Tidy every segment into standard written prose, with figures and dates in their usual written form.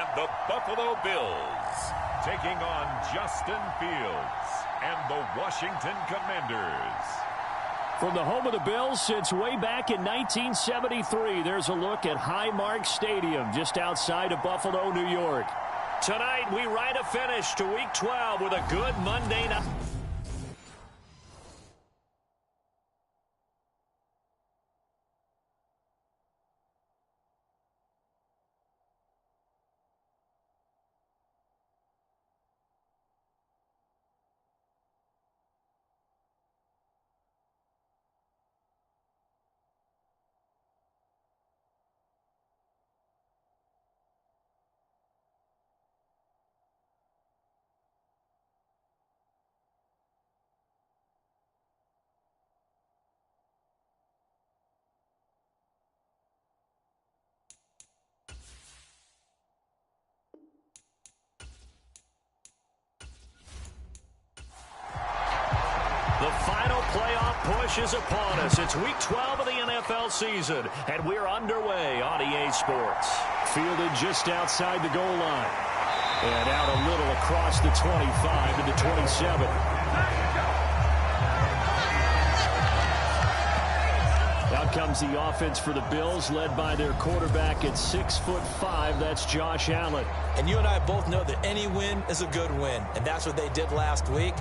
And the Buffalo Bills taking on Justin Fields and the Washington Commanders. From the home of the Bills since way back in 1973, there's a look at Highmark Stadium just outside of Buffalo, New York. Tonight, we write a finish to Week 12 with a good Monday night. The final playoff push is upon us. It's Week 12 of the NFL season, and we're underway on EA Sports. Fielded just outside the goal line. And out a little across the 25 to the 27. Out comes the offense for the Bills, led by their quarterback at 6'5". That's Josh Allen. And you and I both know that any win is a good win, and that's what they did last week.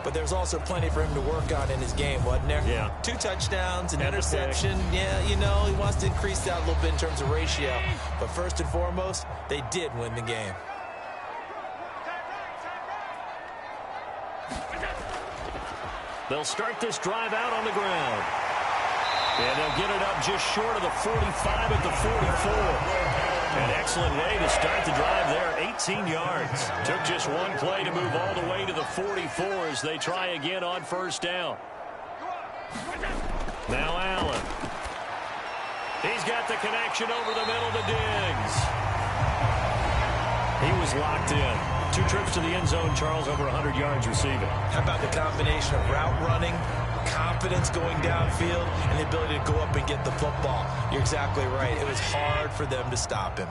But there's also plenty for him to work on in his game, wasn't there? Yeah. 2 touchdowns, an interception. Yeah, you know, he wants to increase that a little bit in terms of ratio. But first and foremost, they did win the game. They'll start this drive out on the ground. And they'll get it up just short of the 45 at the 44. An excellent way to start the drive there, 18 yards. Took just one play to move all the way to the 44 as they try again on first down. Now Allen. He's got the connection over the middle to Diggs. He was locked in. 2 trips to the end zone, Charles, over 100 yards receiving. How about the combination of route running, confidence going downfield, and the ability to go up and get the football? You're exactly right. It was hard for them to stop him.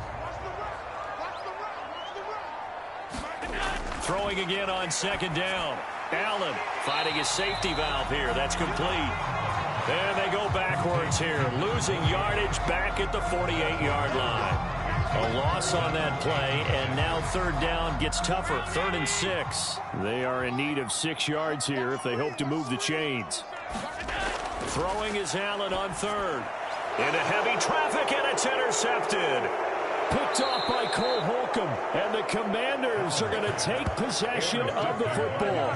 Throwing again on second down. Allen finding his safety valve here. That's complete. And they go backwards here, losing yardage back at the 48-yard line. A loss on that play, and now third down gets tougher. 3rd and 6. They are in need of 6 yards here if they hope to move the chains. Throwing is Allen on 3rd. Into heavy traffic, and it's intercepted. Picked off by Cole Holcomb, and the Commanders are going to take possession of the football.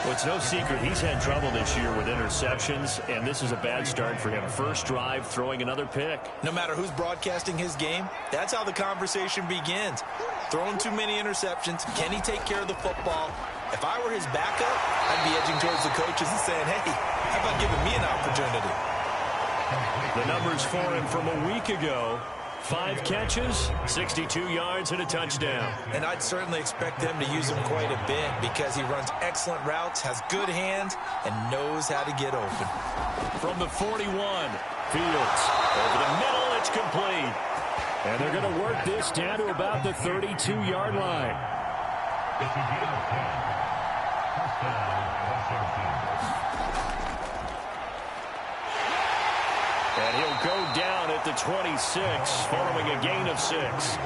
Well, it's no secret he's had trouble this year with interceptions, and this is a bad start for him. First drive, throwing another pick. No matter who's broadcasting his game, that's how the conversation begins. Throwing too many interceptions, can he take care of the football? If I were his backup, I'd be edging towards the coaches and saying, hey, how about giving me an opportunity? The numbers for him from a week ago. 5 catches, 62 yards, and a touchdown. And I'd certainly expect them to use him quite a bit because he runs excellent routes, has good hands, and knows how to get open. From the 41, Fields. Over the middle, it's complete. And they're going to work this down to about the 32-yard line. And he'll go down at the 26 following a gain of 6.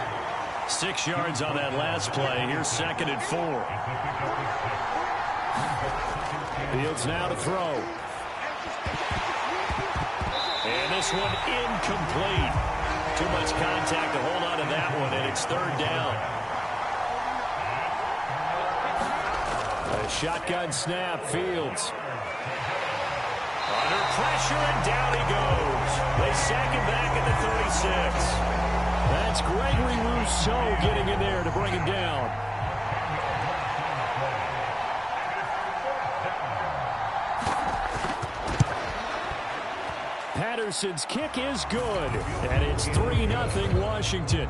6 yards on that last play. Here's 2nd and 4. Fields now to throw. And this one incomplete. Too much contact to hold on to that one, and it's 3rd down. A shotgun snap, Fields. Under pressure, and down he goes. They sack him back at the 36. That's Gregory Rousseau getting in there to bring him down. Patterson's kick is good, and it's 3-0 Washington.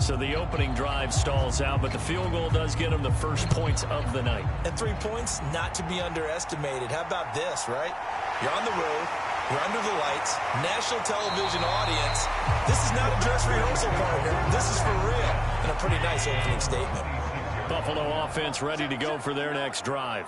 So the opening drive stalls out, but the field goal does get them the first points of the night. And 3 points, not to be underestimated. How about this, right? You're on the road. You're under the lights. National television audience. This is not a dress rehearsal, partner. This is for real. And a pretty nice opening statement. Buffalo offense ready to go for their next drive.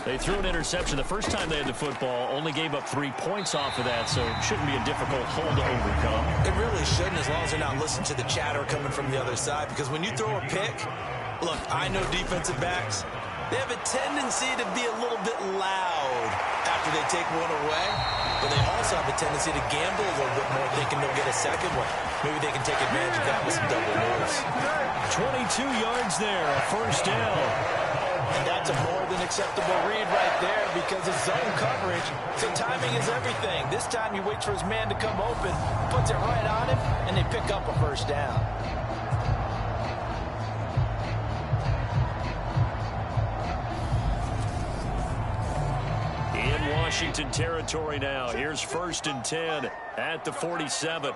They threw an interception the first time they had the football, only gave up 3 points off of that, so it shouldn't be a difficult hole to overcome. It really shouldn't, as long as they're not listening to the chatter coming from the other side, because when you throw a pick, look, I know defensive backs, they have a tendency to be a little bit loud after they take one away, but they also have a tendency to gamble a little bit more, thinking they'll get a second one. Maybe they can take advantage of that with some double moves. 22 yards there, a first down. And that's a more than acceptable read right there because it's zone coverage. So timing is everything. This time he waits for his man to come open, puts it right on him, and they pick up a first down. In Washington territory now. Here's 1st and 10 at the 47.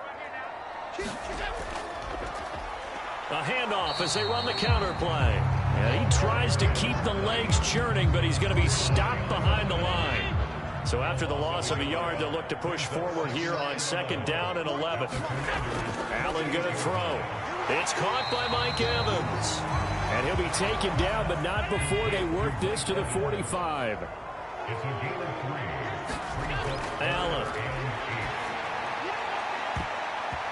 A handoff as they run the counter play. And he tries to keep the legs churning, but he's going to be stopped behind the line. So after the loss of a yard, they'll look to push forward here on 2nd down and 11. Allen going to throw. It's caught by Mike Evans. And he'll be taken down, but not before they work this to the 45. Allen.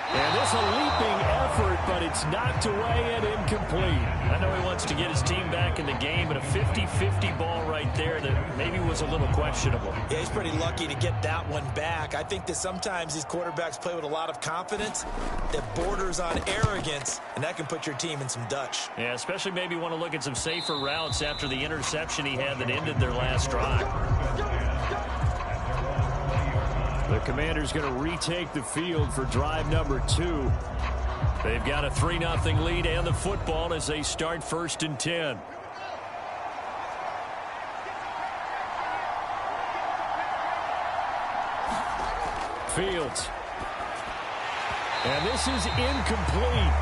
And this a leaping effort, but it's knocked away and incomplete. I know he wants to get his team back in the game, but a 50-50 ball right there that maybe was a little questionable. Yeah, he's pretty lucky to get that one back. I think that sometimes these quarterbacks play with a lot of confidence that borders on arrogance, and that can put your team in some Dutch. Yeah, especially maybe want to look at some safer routes after the interception he had that ended their last drive. The Commanders going to retake the field for drive number 2. They've got a 3-0 lead and the football as they start 1st and 10. Fields. And this is incomplete.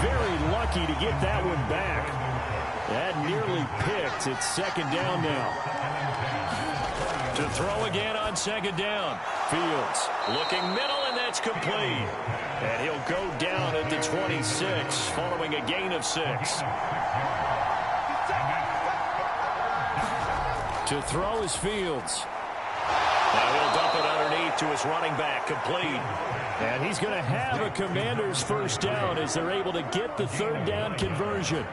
Very lucky to get that one back. That nearly picked. It's 2nd down now. To throw again on 2nd down. Fields looking middle, and that's complete. And he'll go down at the 26 following a gain of 6. To throw is Fields. Now he'll dump it underneath to his running back, complete. And he's going to have a Commander's first down as they're able to get the 3rd down conversion.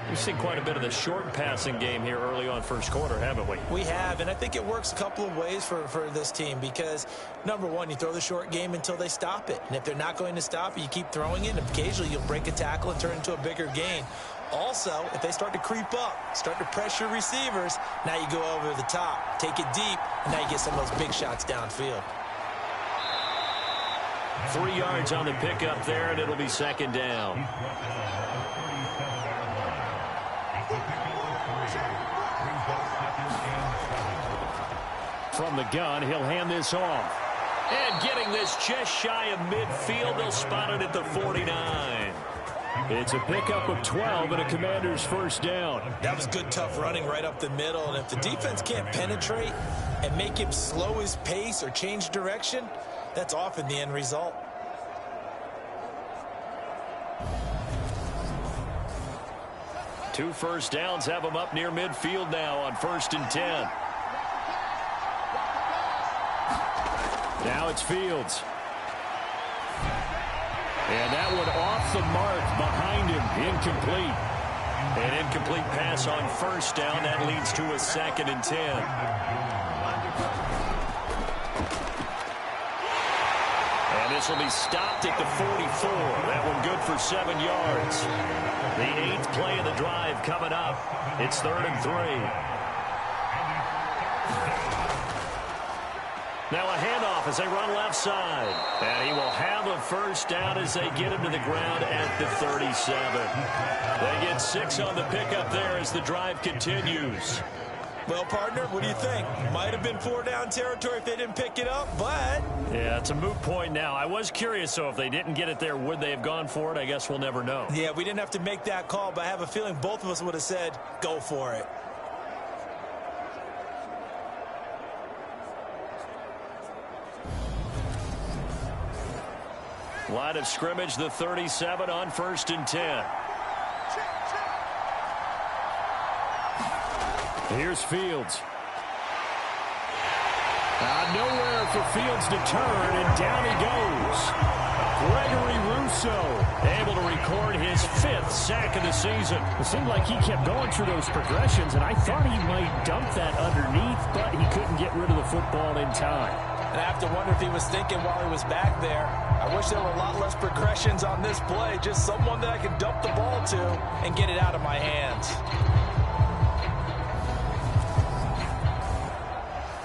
We've seen quite a bit of the short passing game here early on first quarter, haven't we? We have, and I think it works a couple of ways for this team because, number one, you throw the short game until they stop it. And if they're not going to stop it, you keep throwing it, and occasionally you'll break a tackle and turn it into a bigger gain. Also, if they start to creep up, start to pressure receivers, now you go over the top, take it deep, and now you get some of those big shots downfield. 3 yards on the pickup there, and it'll be 2nd down. From the gun, he'll hand this off. And getting this just shy of midfield, they'll spot it at the 49. It's a pickup of 12 and a Commander's first down. That was good, tough running right up the middle. And if the defense can't penetrate and make him slow his pace or change direction, that's often the end result. Two first downs have them up near midfield now on 1st and 10. Now it's Fields. And that one off the mark behind him. Incomplete. An incomplete pass on 1st down. That leads to a 2nd and 10. And this will be stopped at the 44. That one good for 7 yards. The 8th play of the drive coming up. It's 3rd and 3. Now a handoff as they run left side. And he will have a first down as they get him to the ground at the 37. They get 6 on the pickup there as the drive continues. Well, partner, what do you think? Might have been 4-down territory if they didn't pick it up, but... Yeah, it's a moot point now. I was curious, so if they didn't get it there, would they have gone for it? I guess we'll never know. Yeah, we didn't have to make that call, but I have a feeling both of us would have said, go for it. Line of scrimmage, the 37 on 1st and 10. Here's Fields. Nowhere for Fields to turn, and down he goes. Gregory Rousseau able to record his 5th sack of the season. It seemed like he kept going through those progressions, and I thought he might dump that underneath, but he couldn't get rid of the football in time. And I have to wonder if he was thinking while he was back there, I wish there were a lot less progressions on this play, just someone that I could dump the ball to and get it out of my hands.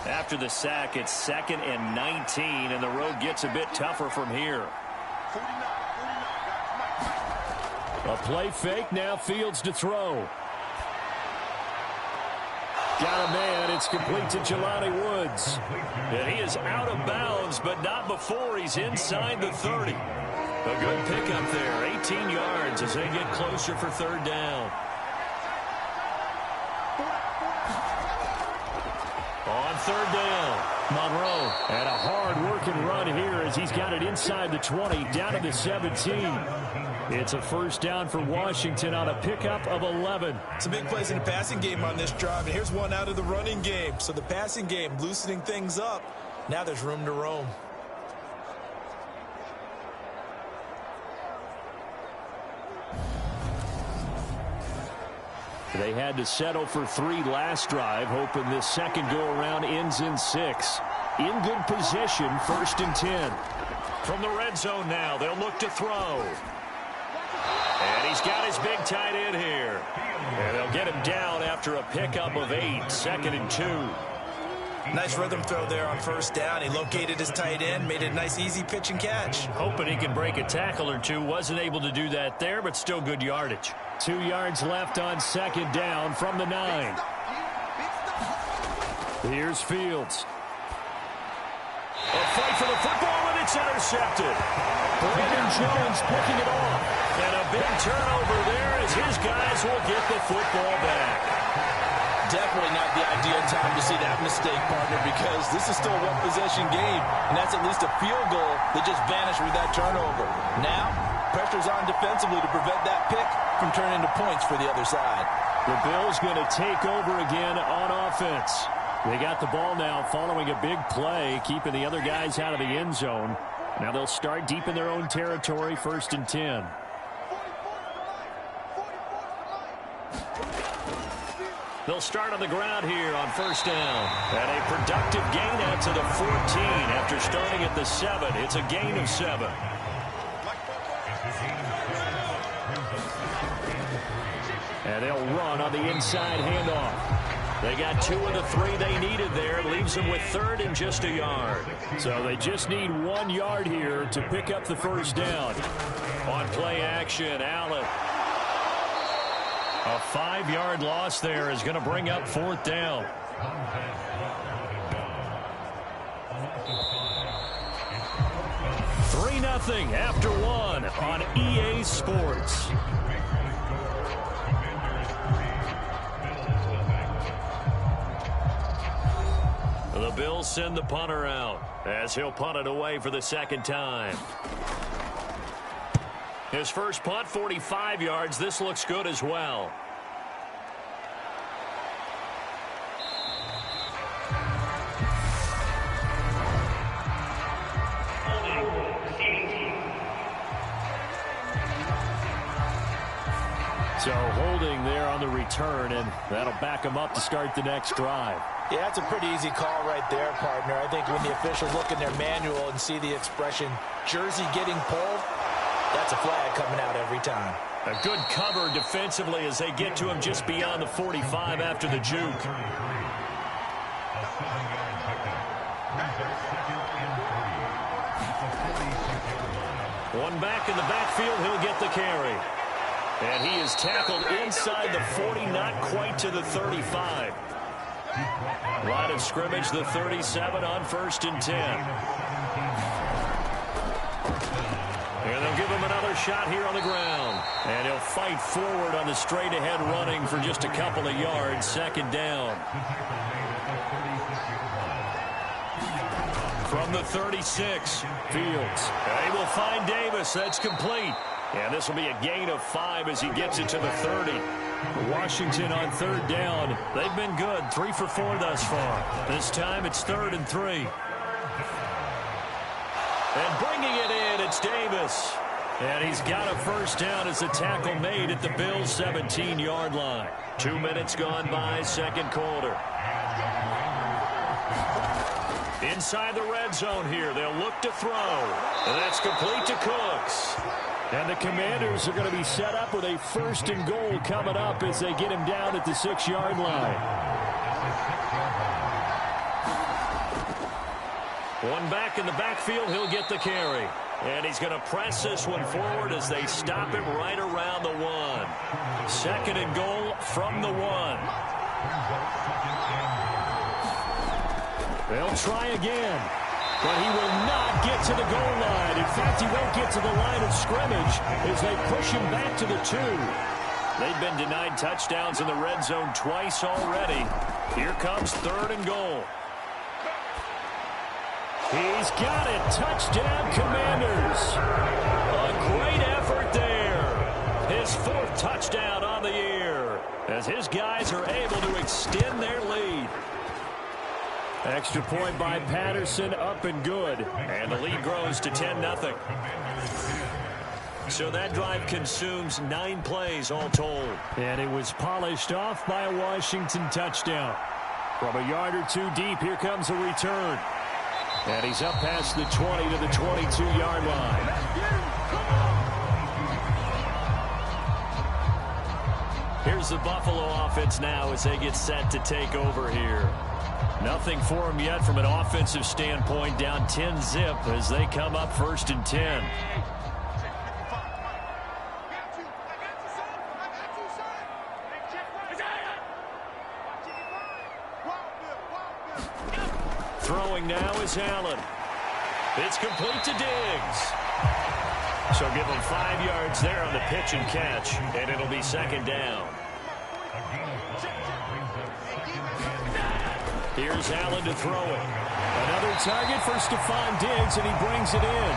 After the sack, it's 2nd and 19, and the road gets a bit tougher from here. A play fake, now Fields to throw. Got a man, it's complete to Jelani Woods. And he is out of bounds, but not before he's inside the 30. A good pickup there, 18 yards as they get closer for 3rd down. On 3rd down, Monroe. And a hard-working run here as he's got it inside the 20, down to the 17. It's a 1st down for Washington on a pickup of 11. Some big plays in the passing game on this drive, and here's one out of the running game. So the passing game loosening things up. Now there's room to roam. They had to settle for 3 last drive, hoping this second go-around ends in 6. In good position, 1st and 10. From the red zone now, they'll look to throw. And he's got his big tight end here. And they'll get him down after a pickup of 8, 2nd and 2. Nice rhythm throw there on 1st down. He located his tight end, made a nice easy pitch and catch. Hoping he can break a tackle or two. Wasn't able to do that there, but still good yardage. 2 yards left on 2nd down from the 9. Here's Fields. A fight for the football, and it's intercepted. Brandon Jones picking it off. And a big turnover there as his guys will get the football back. Definitely not the ideal time to see that mistake, partner, because this is still a one-possession game, and that's at least a field goal that just vanished with that turnover. Now, pressure's on defensively to prevent that pick from turning into points for the other side. The Bills going to take over again on offense. They got the ball now following a big play, keeping the other guys out of the end zone. Now they'll start deep in their own territory, 1st and 10. They'll start on the ground here on 1st down. And a productive gain out to the 14 after starting at the 7. It's a gain of 7. And they'll run on the inside handoff. They got 2 of the 3 they needed there. It leaves them with 3rd and just a yard. So they just need 1 yard here to pick up the 1st down. On play action, Allen. A 5-yard loss there is going to bring up 4th down. Three 3-0 after 1 on EA Sports. The Bills send the punter out as he'll punt it away for the 2nd time. His first punt, 45 yards. This looks good as well. So holding there on the return, and that'll back him up to start the next drive. Yeah, that's a pretty easy call right there, partner. I think when the officials look in their manual and see the expression, jersey getting pulled, that's a flag coming out every time. A good cover defensively as they get to him just beyond the 45 after the juke. One back in the backfield, he'll get the carry. And he is tackled inside the 40, not quite to the 35. Line of scrimmage, the 37 on 1st and 10. And they'll give him another shot here on the ground. And he'll fight forward on the straight-ahead running for just a couple of yards, 2nd down. From the 36, Fields. He will find Davis. That's complete. And this will be a gain of 5 as he gets it to the 30. Washington on third down. They've been good. 3 for 4 thus far. This time it's 3rd and 3. And bringing it in, it's Davis. And he's got a first down as the tackle made at the Bills' 17-yard line. 2 minutes gone by, second quarter. Inside the red zone here, they'll look to throw. And that's complete to Cooks. And the Commanders are going to be set up with a 1st and goal coming up as they get him down at the 6-yard line. One back in the backfield, he'll get the carry. And he's going to press this one forward as they stop him right around the 1. 2nd and goal from the 1. They'll try again. But he will not get to the goal line. In fact, he won't get to the line of scrimmage as they push him back to the 2. They've been denied touchdowns in the red zone twice already. Here comes 3rd and goal. He's got it. Touchdown, Commanders. A great effort there. His 4th touchdown on the year as his guys are able to extend their lead. Extra point by Patterson, up and good. And the lead grows to 10-0. So that drive consumes 9 plays all told. And it was polished off by a Washington touchdown. From a yard or 2 deep, here comes a return. And he's up past the 20 to the 22-yard line. Here's the Buffalo offense now as they get set to take over here. Nothing for them yet from an offensive standpoint, down 10-zip as they come up 1st and 10. Throwing now is Allen. It's complete to Diggs. So give him 5 yards there on the pitch and catch, and it'll be 2nd down. Here's Allen to throw it. Another target for Stephon Diggs, and he brings it in.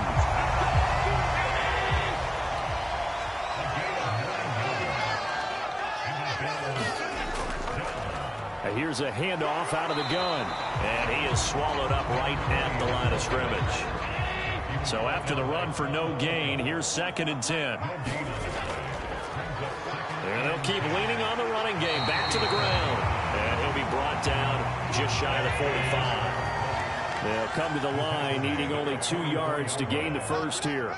Here's a handoff out of the gun. And he is swallowed up right at the line of scrimmage. So after the run for no gain, here's 2nd and 10. And they'll keep leaning on the running game. Back to the ground. And he'll be brought down just shy of the 45. They'll come to the line, needing only 2 yards to gain the first here.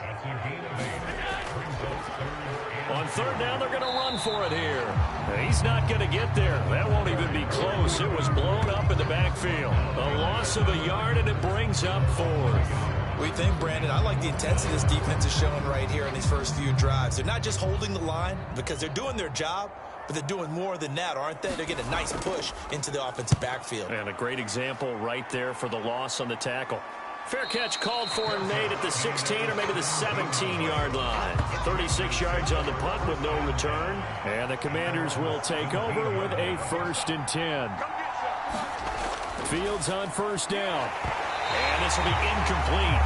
On 3rd down, they're going to run for it here. And he's not going to get there. That won't even be close. It was blown up in the backfield. A loss of a yard, and it brings up 4th. We think, Brandon, I like the intensity this defense is showing right here in these first few drives. They're not just holding the line because they're doing their job, but they're doing more than that, aren't they? They're getting a nice push into the offensive backfield. And a great example right there for the loss on the tackle. Fair catch called for and made at the 16 or maybe the 17-yard line. 36 yards on the punt with no return. And the Commanders will take over with a 1st and 10. Fields on 1st down. And this will be incomplete.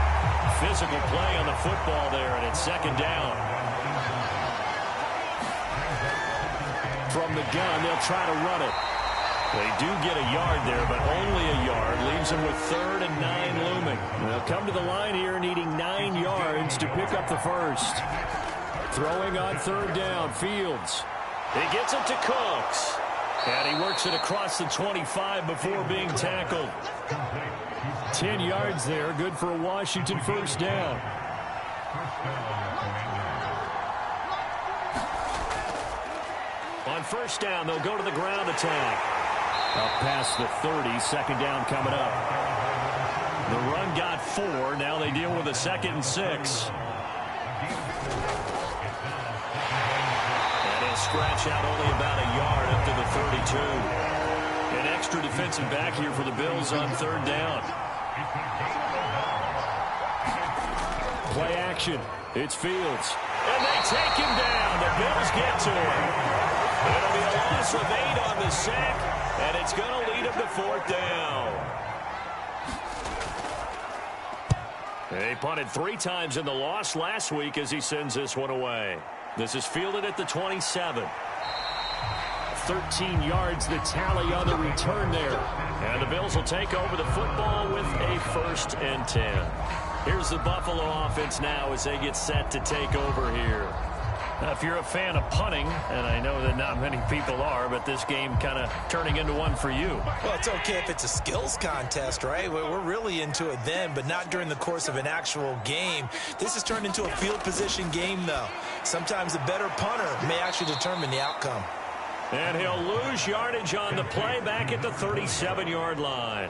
Physical play on the football there, and it's 2nd down. From the gun, they'll try to run it. They do get a yard there, but only a yard. Leaves them with 3rd and 9 looming. They'll come to the line here needing 9 yards to pick up the first. Throwing on 3rd down, Fields. He gets it to Cooks. And he works it across the 25 before being tackled. 10 yards there, good for a Washington 1st down. On 1st down, they'll go to the ground attack. Up past the 30, 2nd down coming up. The run got 4. Now they deal with a 2nd and 6. And he'll scratch out only about a yard up to the 32. An extra defensive back here for the Bills on 3rd down. Play action. It's Fields. And they take him down. The Bills get to him. It'll be a loss of 8 on the sack, and it's going to lead him to 4th down. They punted 3 times in the loss last week as he sends this one away. This is fielded at the 27. 13 yards the tally on the return there. And the Bills will take over the football with a 1st and 10. Here's the Buffalo offense now as they get set to take over here. Now, if you're a fan of punting, and I know that not many people are, but this game kind of turning into one for you. Well, it's okay if it's a skills contest, right? We're really into it then, but not during the course of an actual game. This has turned into a field position game, though. Sometimes the better punter may actually determine the outcome. And he'll lose yardage on the play back at the 37-yard line.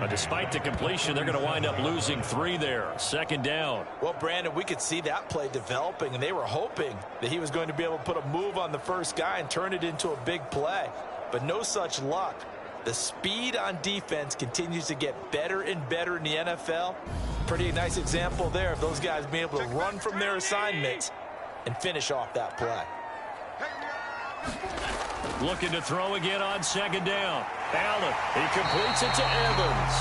Despite the completion, they're going to wind up losing 3 there. 2nd down. Well, Brandon, we could see that play developing, and they were hoping that he was going to be able to put a move on the first guy and turn it into a big play. But no such luck. The speed on defense continues to get better and better in the NFL. Pretty nice example there of those guys being able to run from their assignments and finish off that play. Looking to throw again on 2nd down. Allen, he completes it to Evans.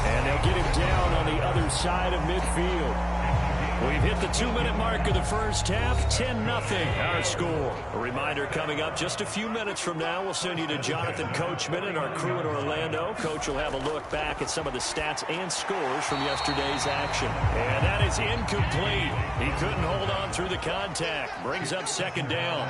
And they'll get him down on the other side of midfield. We've hit the 2-minute mark of the first half. 10-0 our score. A reminder coming up just a few minutes from now. We'll send you to Jonathan Coachman and our crew in Orlando. Coach will have a look back at some of the stats and scores from yesterday's action. And that is incomplete. He couldn't hold on through the contact. Brings up 2nd down.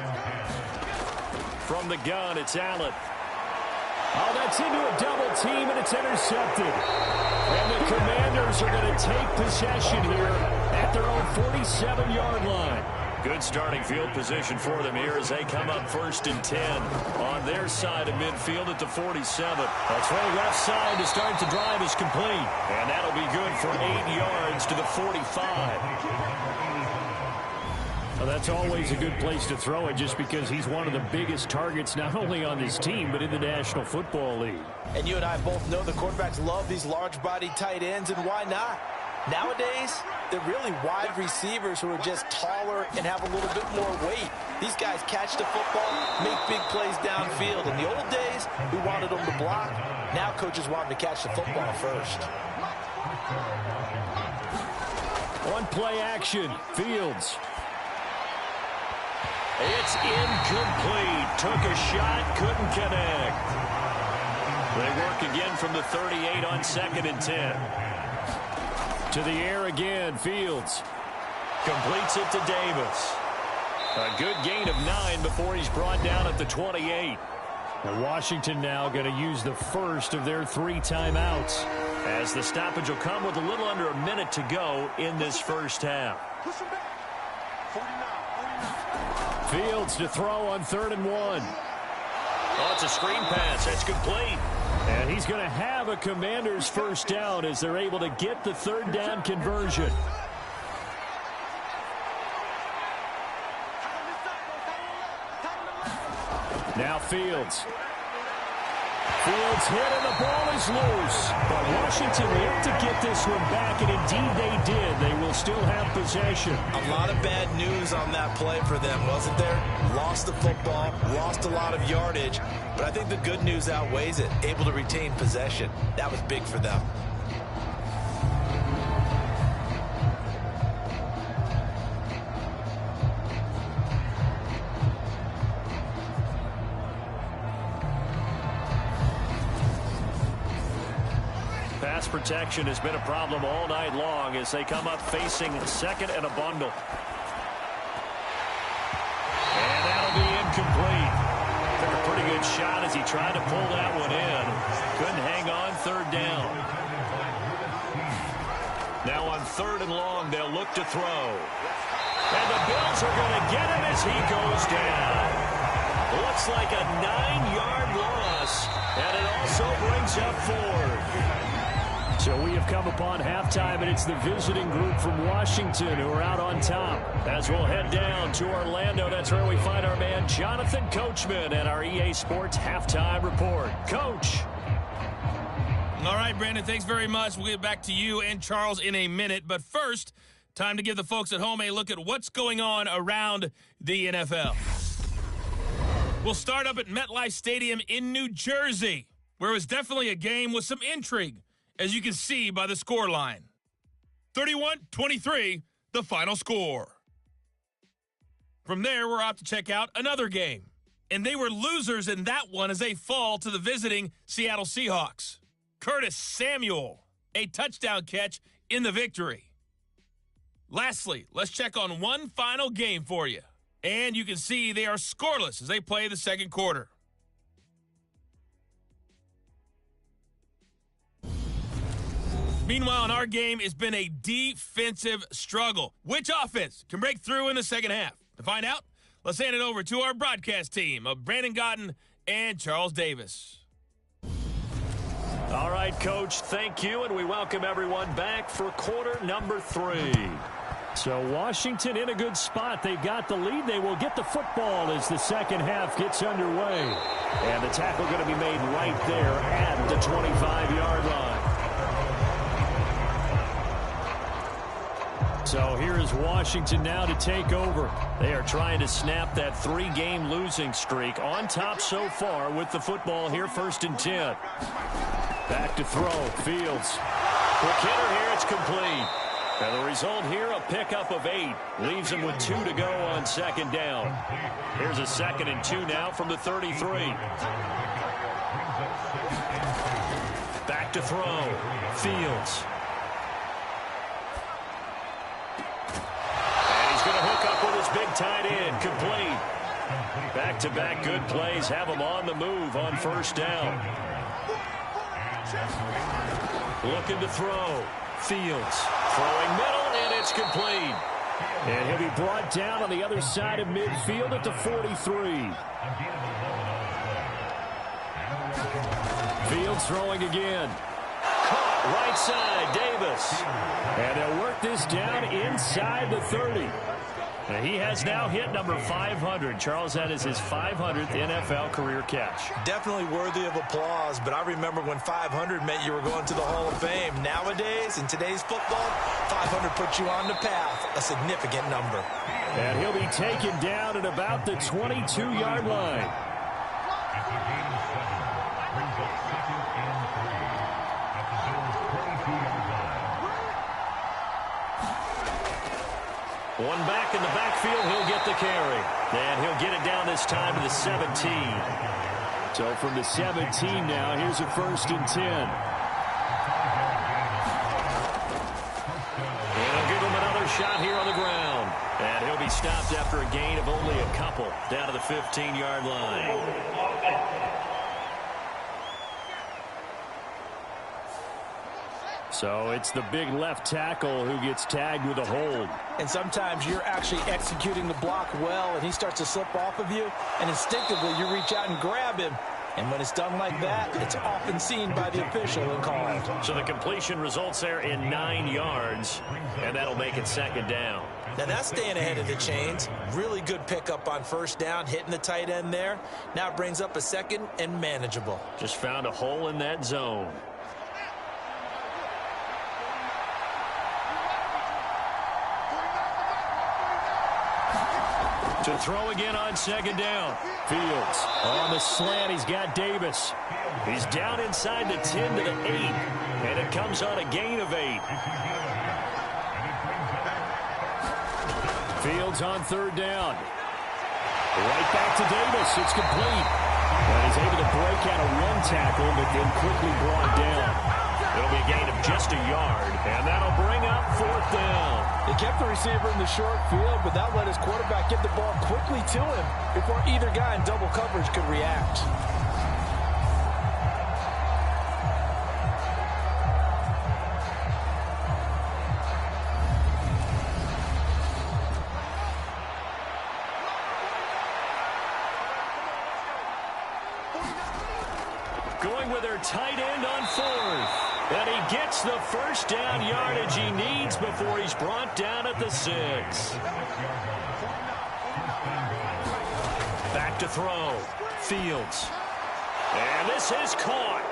From the gun, it's Allen. Oh, that's into a double team, and it's intercepted. And the Commanders are going to take possession here at their own 47-yard line. Good starting field position for them here as they come up 1st and 10 on their side of midfield at the 47. A throw left side to start the drive is complete. And that'll be good for 8 yards to the 45. Well, that's always a good place to throw it just because he's one of the biggest targets not only on this team but in the National Football League. And you and I both know the quarterbacks love these large-bodied tight ends, and why not? Nowadays, they're really wide receivers who are just taller and have a little bit more weight. These guys catch the football, make big plays downfield. In the old days, we wanted them to block. Now coaches want them to catch the football first. On play action, Fields. It's incomplete. Took a shot, couldn't connect. They work again from the 38 on 2nd and 10. To the air again, Fields. Completes it to Davis. A good gain of 9 before he's brought down at the 28. And Washington now going to use the first of their 3 timeouts. As the stoppage will come with a little under a minute to go in this first half. Fields to throw on 3rd and 1. Oh, it's a screen pass. That's complete. And he's going to have a Commanders first down as they're able to get the 3rd down conversion. Now Fields. Fields hit and the ball is loose. But Washington looked to get this one back, and indeed they did. They will still have possession. A lot of bad news on that play for them, wasn't there? Lost the football, lost a lot of yardage, but I think the good news outweighs it. Able to retain possession. That was big for them. Pass protection has been a problem all night long as they come up facing 2nd and a bundle. And that'll be incomplete. Took a pretty good shot as he tried to pull that one in. Couldn't hang on 3rd down. Now on 3rd and long, they'll look to throw. And the Bills are going to get him as he goes down. Looks like a 9-yard loss, and it also brings up 4. So we have come upon halftime, and it's the visiting group from Washington who are out on top. As we'll head down to Orlando, that's where we find our man Jonathan Coachman at our EA Sports Halftime Report. Coach. All right, Brandon, thanks very much. We'll get back to you and Charles in a minute. But first, time to give the folks at home a look at what's going on around the NFL. We'll start up at MetLife Stadium in New Jersey, where it was definitely a game with some intrigue, as you can see by the scoreline. 31-23, the final score. From there, we're off to check out another game. And they were losers in that one as they fall to the visiting Seattle Seahawks. Curtis Samuel, a touchdown catch in the victory. Lastly, let's check on one final game for you. And you can see they are scoreless as they play the second quarter. Meanwhile, in our game, it's been a defensive struggle. Which offense can break through in the second half? To find out, let's hand it over to our broadcast team of Brandon Gaudin and Charles Davis. All right, Coach, thank you, and we welcome everyone back for quarter number 3. So Washington in a good spot. They've got the lead. They will get the football as the second half gets underway. And the tackle going to be made right there at the 25-yard line. So here is Washington now to take over. They are trying to snap that 3-game losing streak. On top so far with the football here, 1st and 10. Back to throw. Fields. Quick hitter here. It's complete. And the result here, a pickup of 8. Leaves him with 2 to go on second down. Here's a 2nd and 2 now from the 33. Back to throw. Fields. Going to hook up with his big tight end. Complete. Back-to-back good plays have him on the move on 1st down. Looking to throw. Fields. Throwing middle, and it's complete. And he'll be brought down on the other side of midfield at the 43. Fields throwing again. Caught right side, Davis. And they'll work this down inside the 30. And he has now hit number 500. Charles, that is his 500th NFL career catch. Definitely worthy of applause, but I remember when 500 meant you were going to the Hall of Fame. Nowadays, in today's football, 500 puts you on the path, a significant number. And he'll be taken down at about the 22-yard line. One back in the backfield, he'll get the carry. And he'll get it down this time to the 17. So from the 17 now, here's a 1st and 10. And he'll give him another shot here on the ground. And he'll be stopped after a gain of only a couple down to the 15-yard line. So it's the big left tackle who gets tagged with a hold. And sometimes you're actually executing the block well, and he starts to slip off of you, and instinctively you reach out and grab him. And when it's done like that, it's often seen by the official and called. So the completion results there in 9 yards, and that'll make it 2nd down. Now that's staying ahead of the chains. Really good pickup on 1st down, hitting the tight end there. Now it brings up a 2nd and manageable. Just found a hole in that zone. To throw again on 2nd down. Fields on the slant. He's got Davis. He's down inside the 10 to the 8. And it comes on a gain of 8. Fields on 3rd down. Right back to Davis. It's complete. And he's able to break out of 1 tackle, but then quickly brought down. It'll be a gain of just a yard, and that'll bring up 4th down. They kept the receiver in the short field, but that let his quarterback get the ball quickly to him before either guy in double coverage could react. Going with their tight end on 4th. And he gets the 1st down yardage he needs before he's brought down at the 6. Back to throw. Fields. And this is caught.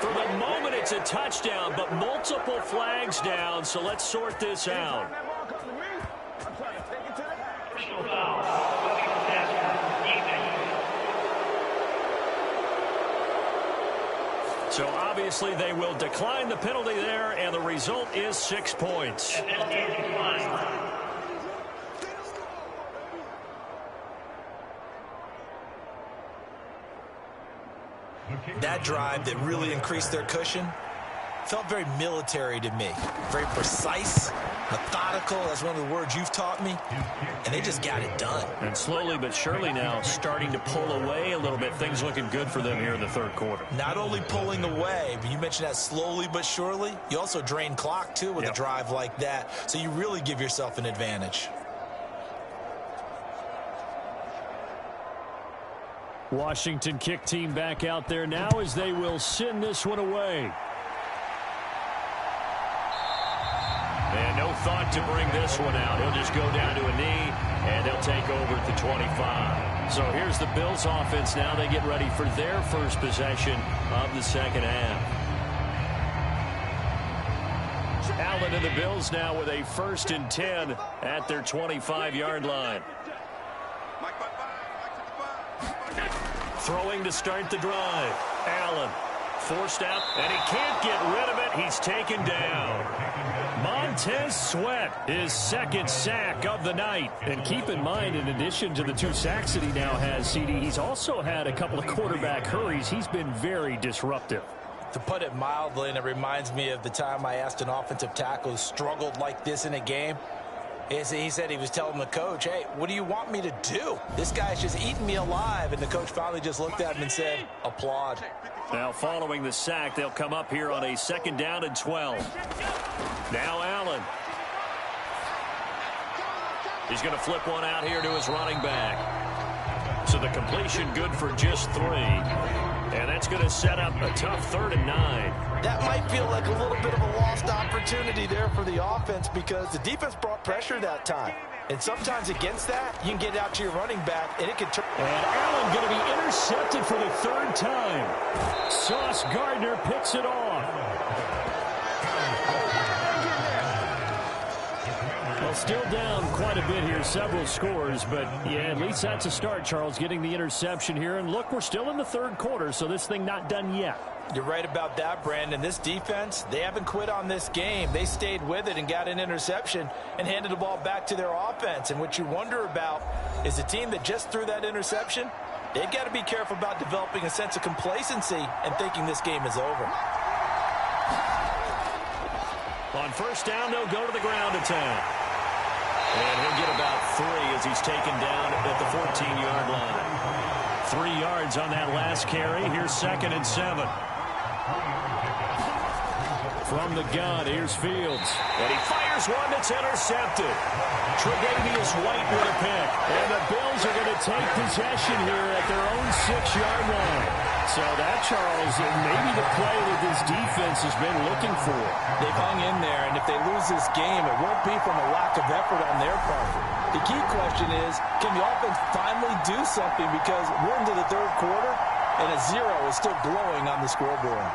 For the moment, it's a touchdown, but multiple flags down, so let's sort this out. So obviously they will decline the penalty there, and the result is 6 points. That drive that really increased their cushion felt very military to me. Very precise, methodical. That's one of the words you've taught me. And they just got it done. And slowly but surely now starting to pull away a little bit. Things looking good for them here in the third quarter. Not only pulling away, but you mentioned that slowly but surely. You also drain clock, too, with a drive like that. So you really give yourself an advantage. Washington kick team back out there now as they will send this one away. And no thought to bring this one out. He'll just go down to a knee, and they'll take over at the 25. So here's the Bills offense now. They get ready for their first possession of the second half. Allen and the Bills now with a 1st and 10 at their 25-yard line. Throwing to start the drive. Allen forced out, and he can't get rid of it. He's taken down. Montez Sweat, his 2nd sack of the night. And keep in mind, in addition to the 2 sacks that he now has, CD, he's also had a couple of quarterback hurries. He's been very disruptive. To put it mildly, and it reminds me of the time I asked an offensive tackle who struggled like this in a game. He said he was telling the coach, hey, what do you want me to do? This guy's just eating me alive. And the coach finally just looked at him and said, applaud. Now following the sack, they'll come up here on a 2nd down and 12. Now Allen. He's going to flip one out here to his running back. So the completion good for just 3. And that's going to set up a tough 3rd and 9. That might feel like a little bit of a lost opportunity there for the offense because the defense brought pressure that time. And sometimes against that, you can get out to your running back, and it can turn. And Allen going to be intercepted for the 3rd time. Sauce Gardner picks it off. Well, still down quite a bit here, several scores, but yeah, at least that's a start, Charles, getting the interception here. And look, we're still in the 3rd quarter, so this thing not done yet. You're right about that, Brandon. This defense, they haven't quit on this game. They stayed with it and got an interception and handed the ball back to their offense. And what you wonder about is the team that just threw that interception, they've got to be careful about developing a sense of complacency and thinking this game is over. On 1st down, they'll go to the ground attack. And he'll get about 3 as he's taken down at the 14-yard line. 3 yards on that last carry. Here's 2nd and 7. From the gun, here's Fields. And he fires one that's intercepted. Tre'Davious White with a pick. And the Bills are going to take possession here at their own 6-yard line. So that, Charles, may be the play that this defense has been looking for. They've hung in there, and if they lose this game, it won't be from a lack of effort on their part. The key question is, can the offense finally do something? Because we're into the 3rd quarter, and a 0 is still glowing on the scoreboard.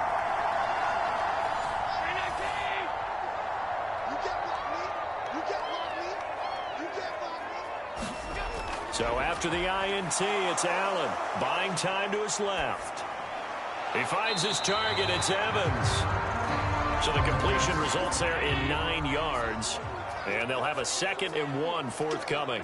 So after the INT, it's Allen, buying time to his left. He finds his target, it's Evans. So the completion results there in 9 yards. And they'll have a 2nd and 1 forthcoming.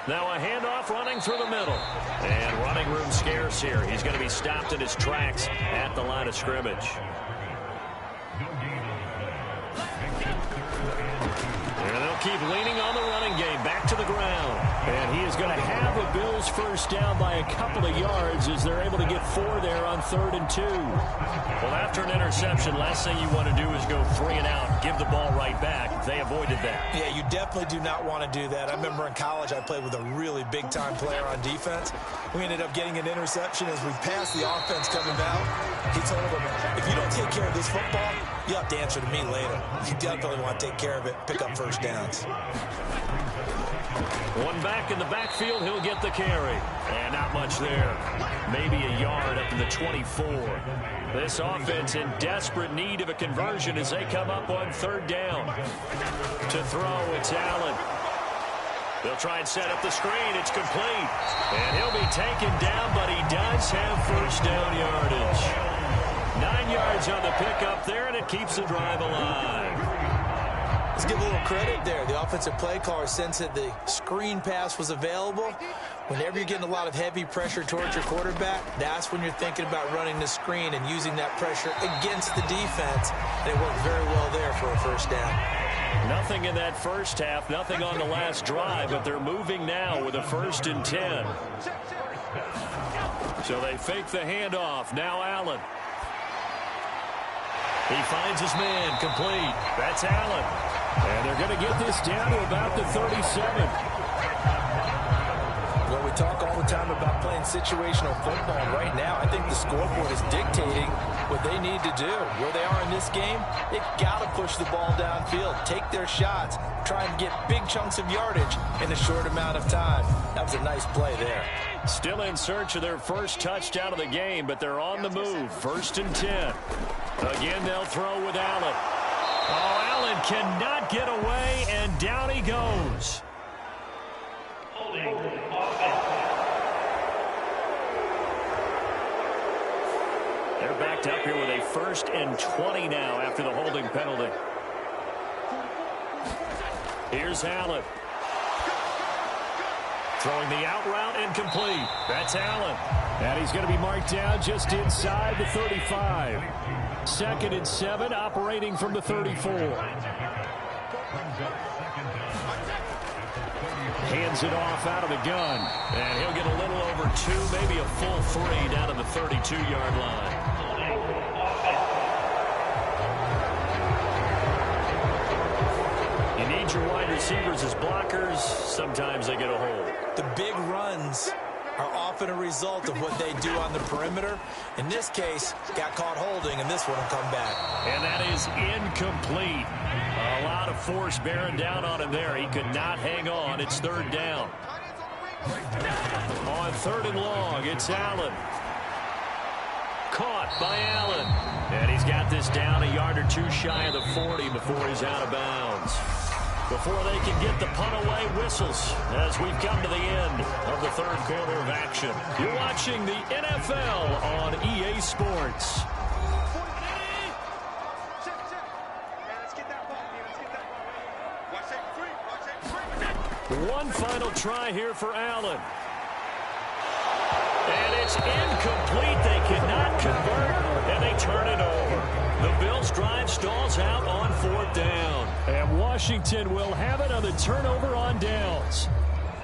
Now a handoff running through the middle. And running room scarce here. He's going to be stopped in his tracks at the line of scrimmage. And they'll keep leaning on the running game. Back to the ground. And he is going to have a Bills 1st down by a couple of yards as they're able to get 4 there on 3rd and 2. Well, after an interception, last thing you want to do is go 3 and out, give the ball right back. They avoided that. Yeah, you definitely do not want to do that. I remember in college I played with a really big-time player on defense. We ended up getting an interception as we passed the offense coming out. He told him, if you don't take care of this football, you have to answer to me later. You definitely want to take care of it, pick up 1st downs. One back in the backfield, he'll get the carry. And not much there. Maybe a yard up to the 24. This offense in desperate need of a conversion as they come up on 3rd down. To throw, it's Allen. They'll try and set up the screen. It's complete. And he'll be taken down, but he does have first down yardage. 9 yards on the pickup there, and it keeps the drive alive. Let's give a little credit there. The offensive play caller sensed that the screen pass was available. Whenever you're getting a lot of heavy pressure towards your quarterback, that's when you're thinking about running the screen and using that pressure against the defense. And it worked very well there for a first down. Nothing in that first half, nothing on the last drive, but they're moving now with a 1st and 10. So they fake the handoff. Now Allen. He finds his man, complete. That's Allen. And they're going to get this down to about the 37. Well, we talk all the time about playing situational football. And right now, I think the scoreboard is dictating what they need to do. Where they are in this game, they've got to push the ball downfield, take their shots, try and get big chunks of yardage in a short amount of time. That was a nice play there. Still in search of their first touchdown of the game, but they're on the move. 1st and 10. Again, they'll throw with Allen. Oh, Allen cannot get away, and down he goes. They're backed up here with a 1st and 20 now after the holding penalty. Here's Allen. Throwing the out route incomplete. That's Allen. And he's going to be marked down just inside the 35. 2nd and 7, operating from the 34. Hands it off out of the gun. And he'll get a little over 2, maybe a full 3 down to the 32-yard line. You need your wide receivers as blockers. Sometimes they get a hold. The big runs are often a result of what they do on the perimeter. In this case, got caught holding, and this one will come back. And that is incomplete. A lot of force bearing down on him there. He could not hang on. It's 3rd down. On 3rd and long, it's Allen. Caught by Allen. And he's got this down a yard or 2 shy of the 40 before he's out of bounds. Before they can get the punt away, whistles as we've come to the end of the 3rd quarter of action. You're watching the NFL on EA Sports. One final try here for Allen. And it's incomplete. They cannot convert, and they turn it over. The Bills' drive stalls out on 4th down. And Washington will have it on the turnover on downs.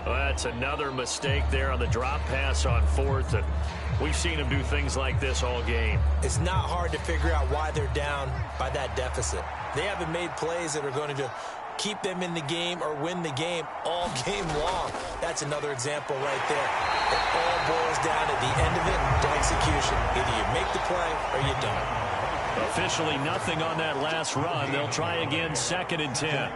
Well, that's another mistake there on the drop pass on 4th. And we've seen them do things like this all game. It's not hard to figure out why they're down by that deficit. They haven't made plays that are going to keep them in the game or win the game all game long. That's another example right there. It all boils down at the end of it to execution. Either you make the play or you don't. Officially nothing on that last run. They'll try again, 2nd and 10.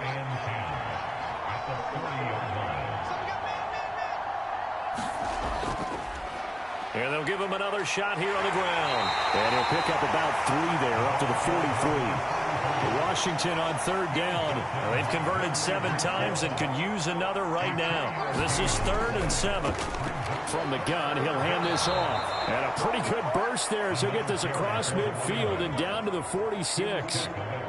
And they'll give him another shot here on the ground. And he'll pick up about 3 there, up to the 43. Washington on 3rd down. They've converted 7 times and could use another right now. This is 3rd and 7. From the gun, he'll hand this off. And a pretty good burst there as he'll get this across midfield and down to the 46.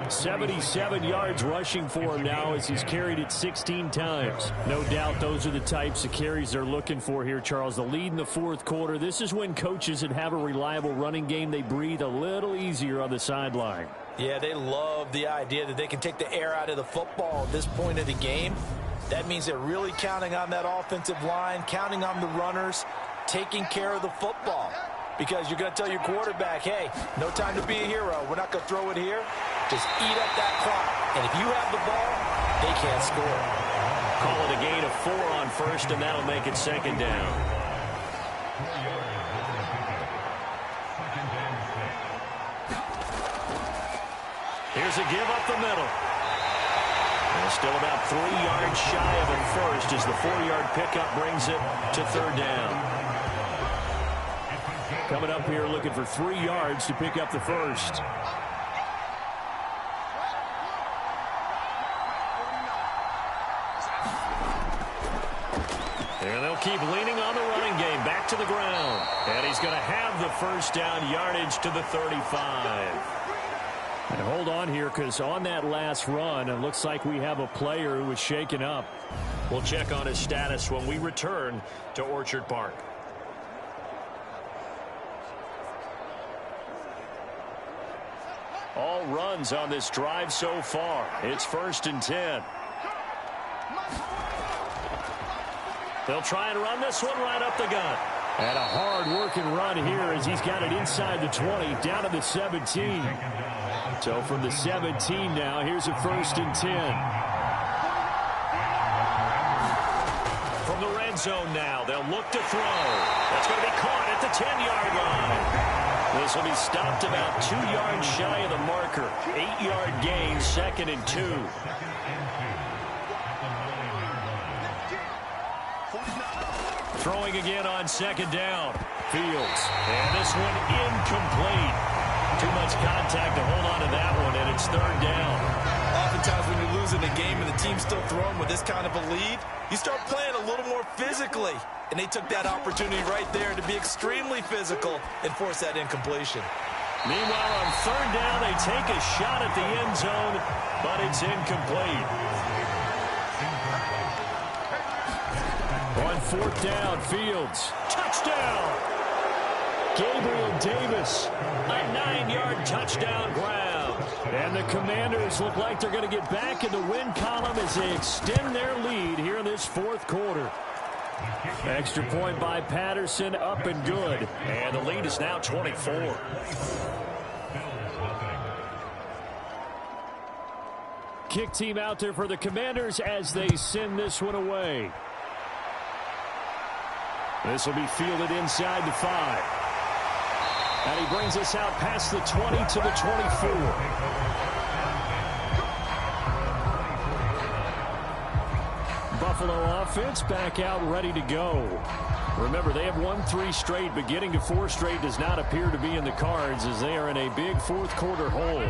77 yards rushing for him now as he's carried it 16 times. No doubt those are the types of carries they're looking for here, Charles. The lead in the 4th quarter. This is when coaches that have a reliable running game, they breathe a little easier on the sideline. Yeah, they love the idea that they can take the air out of the football at this point of the game. That means they're really counting on that offensive line, counting on the runners, taking care of the football. Because you're going to tell your quarterback, hey, no time to be a hero. We're not going to throw it here. Just eat up that clock. And if you have the ball, they can't score. Call it a gain of 4 on 1st, and that'll make it 2nd down. Here's a give up the middle. And still about 3 yards shy of it first as the 4-yard pickup brings it to 3rd down. Coming up here looking for 3 yards to pick up the first. And they'll keep leaning on the running game. Back to the ground. And he's going to have the first down, yardage to the 35. And hold on here, because on that last run, it looks like we have a player who was shaken up. We'll check on his status when we return to Orchard Park. All runs on this drive so far. It's 1st and 10. They'll try and run this one right up the gut. And a hard-working run here as he's got it inside the 20, down to the 17. So from the 17 now, here's a 1st and 10. From the red zone now, they'll look to throw. That's going to be caught at the 10-yard line. This will be stopped about 2 yards shy of the marker. 8-yard gain, 2nd and 2. Throwing again on 2nd down. Fields. And this one incomplete. Too much contact to hold on to that one, and it's 3rd down. Oftentimes when you're losing a game and the team's still throwing with this kind of a lead, you start playing a little more physically. And they took that opportunity right there to be extremely physical and force that incompletion. Meanwhile, on 3rd down, they take a shot at the end zone, but it's incomplete. On 4th down, Fields. Touchdown! Gabriel Davis. A 9-yard touchdown grab. And the Commanders look like they're going to get back in the win column as they extend their lead here in this 4th quarter. Extra point by Patterson, up and good. And the lead is now 24. Kick team out there for the Commanders as they send this one away. This will be fielded inside the 5. And he brings us out past the 20 to the 24. Buffalo offense back out ready to go. Remember, they have won 3 straight, but getting to 4 straight does not appear to be in the cards as they are in a big 4th quarter hole.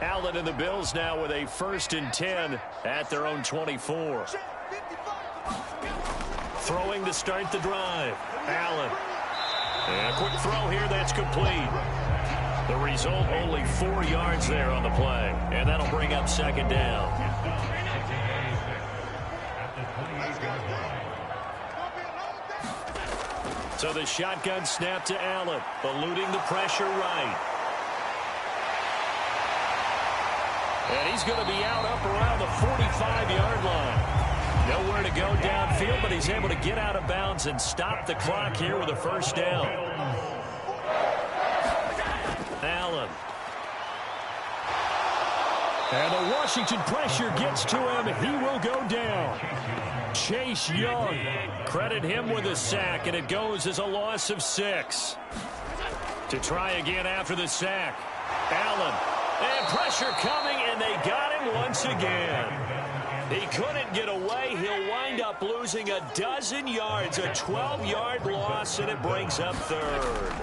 Allen and the Bills now with a 1st and 10 at their own 24. Throwing to start the drive. Allen. And a quick throw here, that's complete. The result, only 4 yards there on the play. And that'll bring up 2nd down. So the shotgun snap to Allen, eluding the pressure right. And he's going to be out up around the 45-yard line. Nowhere to go downfield, but he's able to get out of bounds and stop the clock here with a 1st down. Allen. And the Washington pressure gets to him. He will go down. Chase Young. Credit him with a sack, and it goes as a loss of 6. To try again after the sack. Allen. And pressure coming, and they got him once again. He couldn't get away. He'll wind up losing a dozen yards, a 12-yard loss, and it brings up 3rd.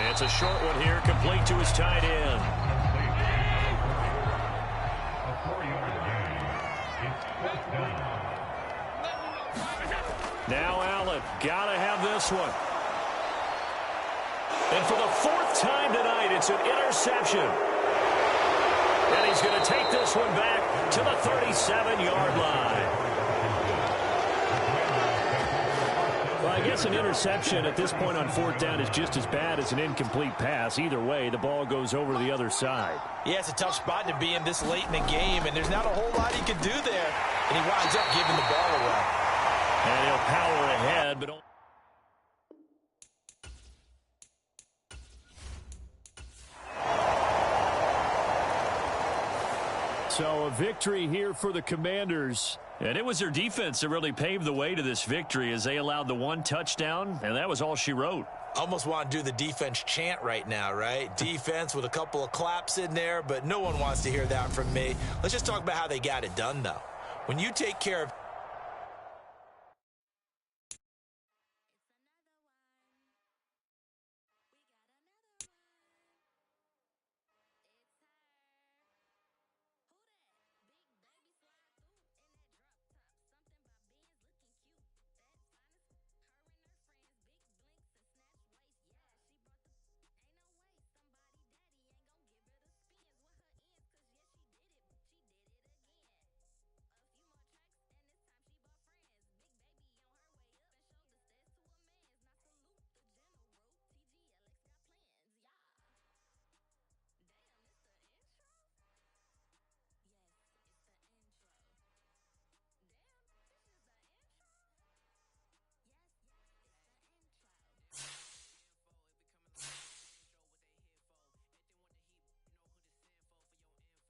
It's a short one here, complete to his tight end. Now Allen, gotta have this one. And for the 4th time tonight, it's an interception. And he's going to take this one back to the 37-yard line. Well, I guess an interception at this point on 4th down is just as bad as an incomplete pass. Either way, the ball goes over to the other side. Yeah, it's a tough spot to be in this late in the game, and there's not a whole lot he can do there. And he winds up giving the ball away. And he'll power ahead, but so a victory here for the Commanders. And it was their defense that really paved the way to this victory as they allowed the 1 touchdown, and that was all she wrote. Almost want to do the defense chant right now, right? Defense with a couple of claps in there, but no one wants to hear that from me. Let's just talk about how they got it done, though. When you take care of